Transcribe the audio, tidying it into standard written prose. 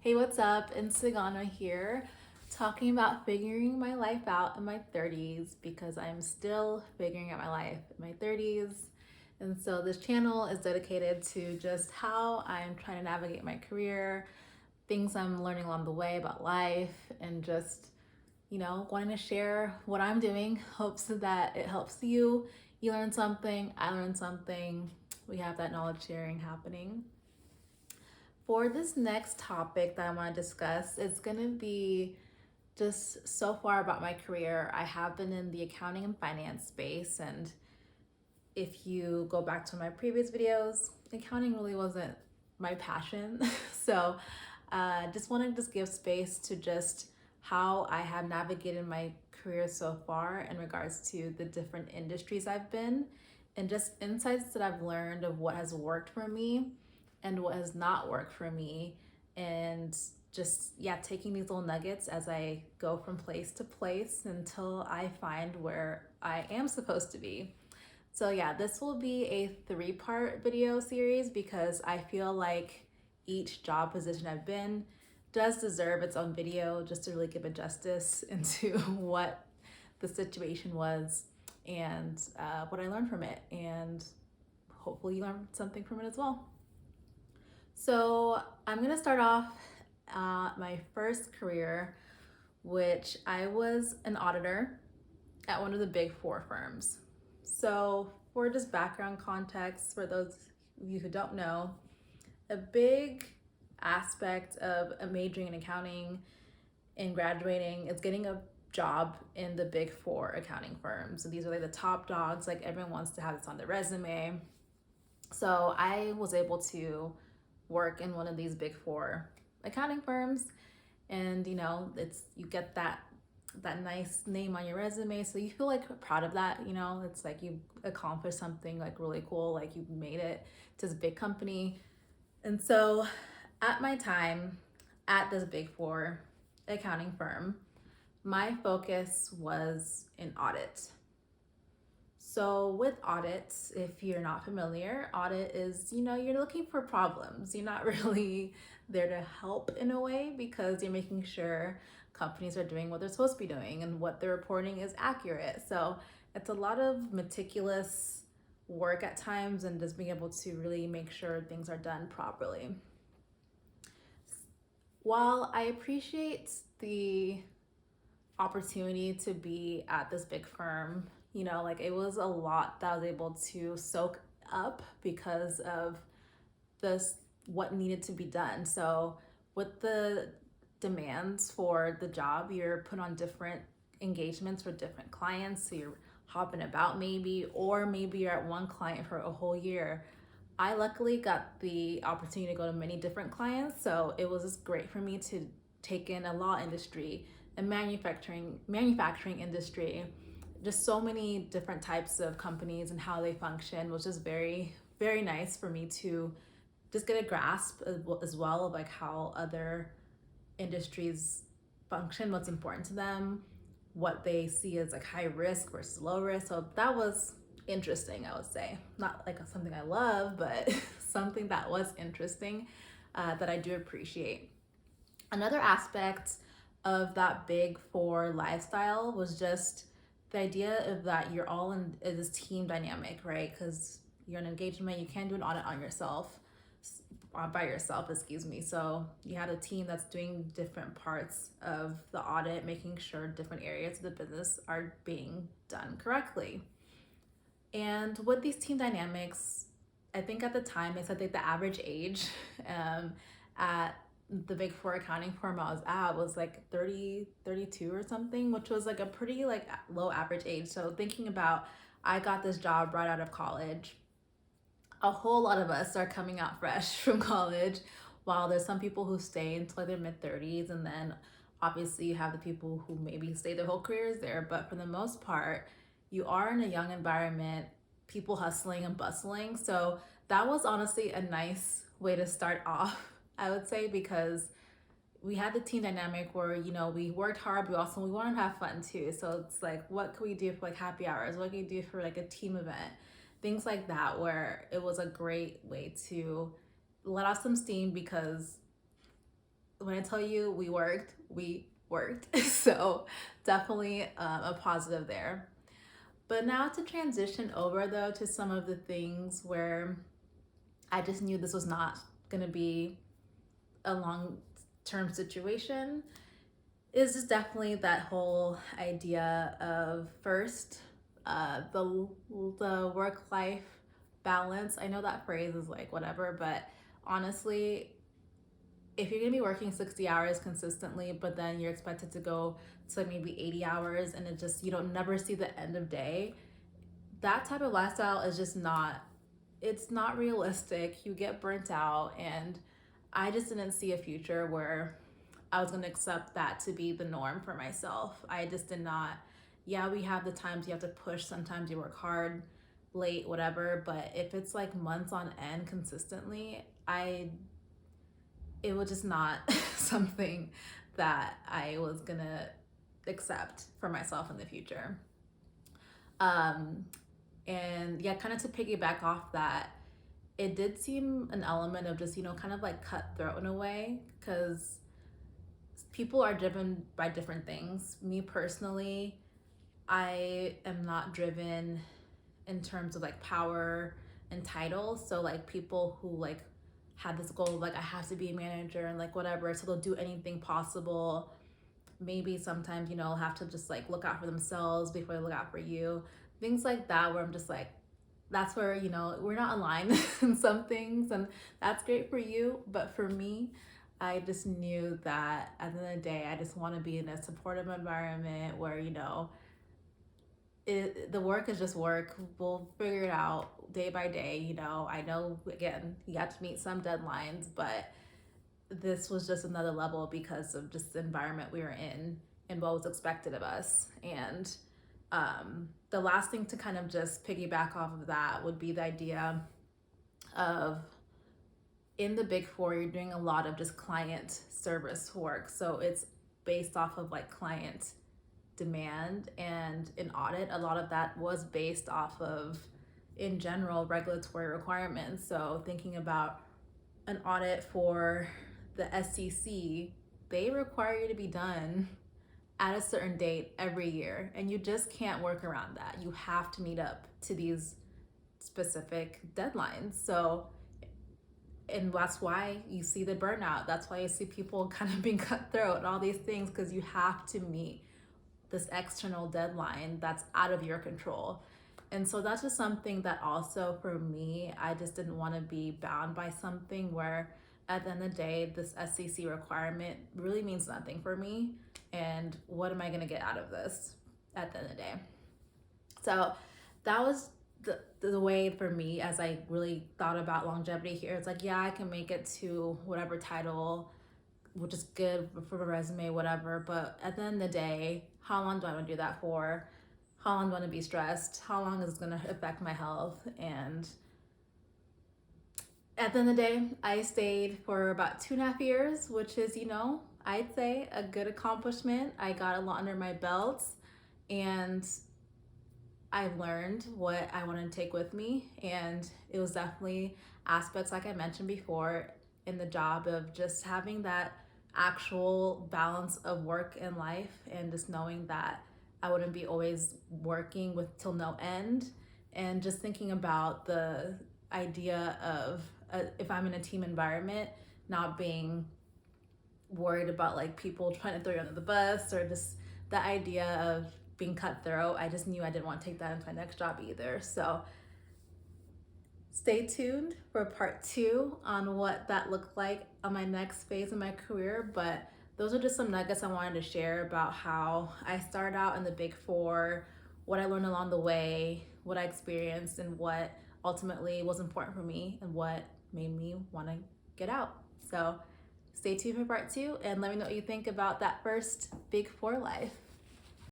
Hey, what's up? Insigana here, talking about figuring my life out in my 30s because I'm still figuring out my life in my 30s. And so this channel is dedicated to just how I'm trying to navigate my career, things I'm learning along the way about life, and just, wanting to share what I'm doing, hopes that it helps you. You learn something, I learn something. We have that knowledge sharing happening. For this next topic that I want to discuss, it's going to be just so far about my career. I have been in the accounting and finance space, and if you go back to my previous videos, accounting really wasn't my passion. So, just want to just give space to just how I have navigated my career so far in regards to the different industries I've been, and just insights that I've learned of what has worked for me and what has not worked for me, and just taking these little nuggets as I go from place to place until I find where I am supposed to be. So yeah, this will be a three-part video series because I feel like each job position I've been does deserve its own video just to really give it justice into what the situation was and what I learned from it, and hopefully you learned something from it as well. So I'm gonna start off my first career, which I was an auditor at one of the big four firms. So, for just background context, for those of you who don't know, a big aspect of majoring in accounting and graduating is getting a job in the big four accounting firms. And these are like the top dogs, like everyone wants to have this on their resume. So, I was able to work in one of these big four accounting firms, and it's you get that nice name on your resume, so you feel like proud of that. It's like you accomplished something like really cool, like you made it to this big company. And so at my time at this big four accounting firm, my focus was in audit. So with audits, if you're not familiar, audit is, you're looking for problems. You're not really there to help in a way, because you're making sure companies are doing what they're supposed to be doing and what they're reporting is accurate. So it's a lot of meticulous work at times, and just being able to really make sure things are done properly. While I appreciate the opportunity to be at this big firm, like it was a lot that I was able to soak up because of this, what needed to be done. So with the demands for the job, you're put on different engagements for different clients. So you're hopping about maybe, or maybe you're at one client for a whole year. I luckily got the opportunity to go to many different clients, so it was just great for me to take in a law industry, a manufacturing industry, just so many different types of companies and how they function was just very, very nice for me to just get a grasp as well of like how other industries function, what's important to them, what they see as like high risk versus low risk. So that was interesting, I would say. Not like something I love, but something that was interesting, that I do appreciate. Another aspect of that big four lifestyle was just the idea of that you're all in this team dynamic, right? Because you're in engagement, you can't do an audit on yourself, by yourself, excuse me. So you had a team that's doing different parts of the audit, making sure different areas of the business are being done correctly. And with these team dynamics, I think at the time they said that the average age at the big four accounting firm I was at was like 30, 32 or something, which was like a pretty like low average age. So thinking about, I got this job right out of college. A whole lot of us are coming out fresh from college, while there's some people who stay until their mid 30s, and then obviously you have the people who maybe stay their whole careers there. But for the most part, you are in a young environment, people hustling and bustling. So that was honestly a nice way to start off, I would say, because we had the team dynamic where we worked hard, but we wanted to have fun too. So it's like, what can we do for like happy hours, what can we do for like a team event, things like that, where it was a great way to let off some steam. Because when I tell you we worked. So definitely a positive there. But now to transition over though to some of the things where I just knew this was not going to be a long term situation is just definitely that whole idea of first the work life balance. I know that phrase is like whatever, but honestly, if you're gonna be working 60 hours consistently, but then you're expected to go to maybe 80 hours and it just, you don't never see the end of day, that type of lifestyle is just not, it's not realistic. You get burnt out. And I just didn't see a future where I was going to accept that to be the norm for myself. I just did not. Yeah, we have the times you have to push. Sometimes you work hard, late, whatever. But if it's like months on end consistently, it was just not something that I was going to accept for myself in the future. And yeah, kind of to piggyback off that, it did seem an element of just, kind of like cutthroat in a way, because people are driven by different things. Me personally, I am not driven in terms of like power and title. So like people who like have this goal of like, I have to be a manager and like whatever, so they'll do anything possible. Maybe sometimes, have to just like look out for themselves before they look out for you. Things like that, where I'm just like, that's where, we're not aligned in some things, and that's great for you. But for me, I just knew that at the end of the day, I just want to be in a supportive environment where, the work is just work. We'll figure it out day by day. I know, again, you got to meet some deadlines, but this was just another level because of just the environment we were in and what was expected of us. And the last thing to kind of just piggyback off of that would be the idea of, in the Big Four, you're doing a lot of just client service work. So it's based off of like client demand, and in audit, a lot of that was based off of, in general, regulatory requirements. So thinking about an audit for the SEC, they require you to be done at a certain date every year, and you just can't work around that. You have to meet up to these specific deadlines. So, and that's why you see the burnout. That's why you see people kind of being cutthroat and all these things, because you have to meet this external deadline that's out of your control. And so that's just something that also for me, I just didn't want to be bound by something where at the end of the day, this SEC requirement really means nothing for me. And what am I going to get out of this at the end of the day? So that was the way for me as I really thought about longevity here. It's like, yeah, I can make it to whatever title, which is good for a resume, whatever. But at the end of the day, how long do I want to do that for? How long do I want to be stressed? How long is it going to affect my health? And at the end of the day, I stayed for about 2.5 years, which is, I'd say a good accomplishment. I got a lot under my belt, and I learned what I wanted to take with me. And it was definitely aspects, like I mentioned before, in the job of just having that actual balance of work and life, and just knowing that I wouldn't be always working with till no end. And just thinking about the idea of if I'm in a team environment, not being worried about like people trying to throw you under the bus, or just the idea of being cutthroat. I just knew I didn't want to take that into my next job either. So stay tuned for part 2 on what that looked like on my next phase in my career. But those are just some nuggets I wanted to share about how I started out in the Big Four, what I learned along the way, what I experienced, and what ultimately was important for me and what made me want to get out. So stay tuned for part 2 and let me know what you think about that first Big Four life.